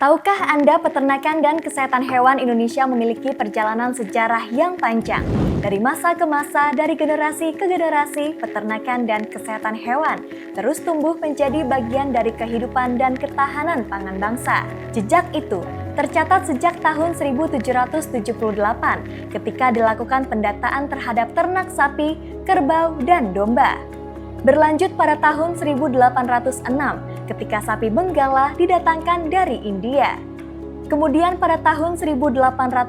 Tahukah Anda peternakan dan kesehatan hewan Indonesia memiliki perjalanan sejarah yang panjang? Dari masa ke masa, dari generasi ke generasi, peternakan dan kesehatan hewan terus tumbuh menjadi bagian dari kehidupan dan ketahanan pangan bangsa. Jejak itu tercatat sejak tahun 1778 ketika dilakukan pendataan terhadap ternak sapi, kerbau, dan domba. Berlanjut pada tahun 1806 ketika sapi Benggala didatangkan dari India. Kemudian pada tahun 1820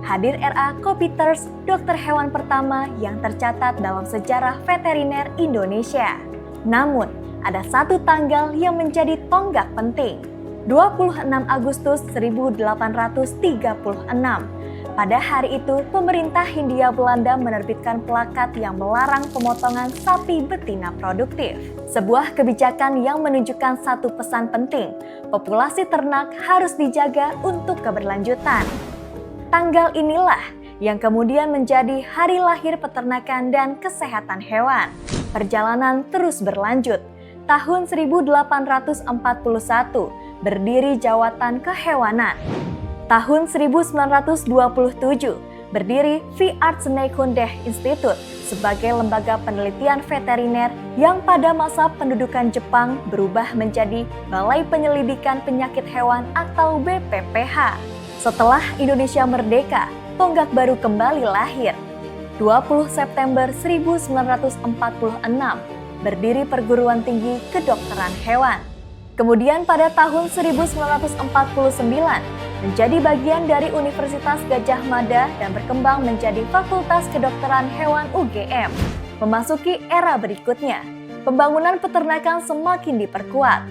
hadir R.A. Kopiters, dokter hewan pertama yang tercatat dalam sejarah veteriner Indonesia. Namun, ada satu tanggal yang menjadi tonggak penting, 26 Agustus 1836. Pada hari itu, pemerintah Hindia Belanda menerbitkan plakat yang melarang pemotongan sapi betina produktif. Sebuah kebijakan yang menunjukkan satu pesan penting, populasi ternak harus dijaga untuk keberlanjutan. Tanggal inilah yang kemudian menjadi hari lahir peternakan dan kesehatan hewan. Perjalanan terus berlanjut. Tahun 1841, berdiri Jawatan Kehewanan. Tahun 1927, berdiri V. Artsenekunde Institute sebagai lembaga penelitian veteriner yang pada masa pendudukan Jepang berubah menjadi Balai Penyelidikan Penyakit Hewan atau BPPH. Setelah Indonesia merdeka, tonggak baru kembali lahir. 20 September 1946, berdiri Perguruan Tinggi Kedokteran Hewan. Kemudian pada tahun 1949, menjadi bagian dari Universitas Gadjah Mada dan berkembang menjadi Fakultas Kedokteran Hewan UGM. Memasuki era berikutnya, pembangunan peternakan semakin diperkuat.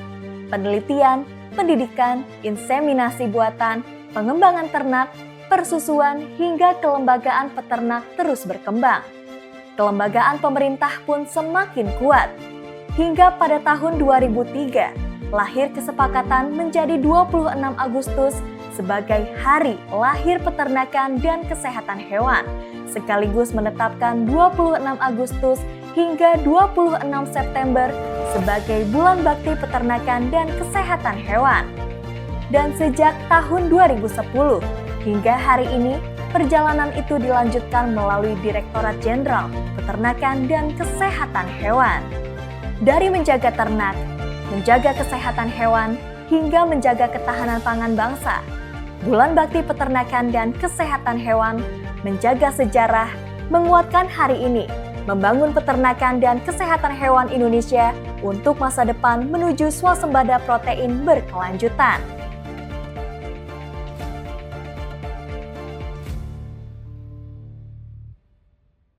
Penelitian, pendidikan, inseminasi buatan, pengembangan ternak, persusuan, hingga kelembagaan peternak terus berkembang. Kelembagaan pemerintah pun semakin kuat. Hingga pada tahun 2003, lahir kesepakatan menjadi 26 Agustus sebagai Hari Lahir Peternakan dan Kesehatan Hewan, sekaligus menetapkan 26 Agustus hingga 26 September sebagai Bulan Bakti Peternakan dan Kesehatan Hewan. Dan sejak tahun 2010 hingga hari ini, perjalanan itu dilanjutkan melalui Direktorat Jenderal Peternakan dan Kesehatan Hewan. Dari menjaga ternak, menjaga kesehatan hewan, hingga menjaga ketahanan pangan bangsa, Bulan Bakti Peternakan dan Kesehatan Hewan menjaga sejarah, menguatkan hari ini, membangun peternakan dan kesehatan hewan Indonesia untuk masa depan menuju swasembada protein berkelanjutan.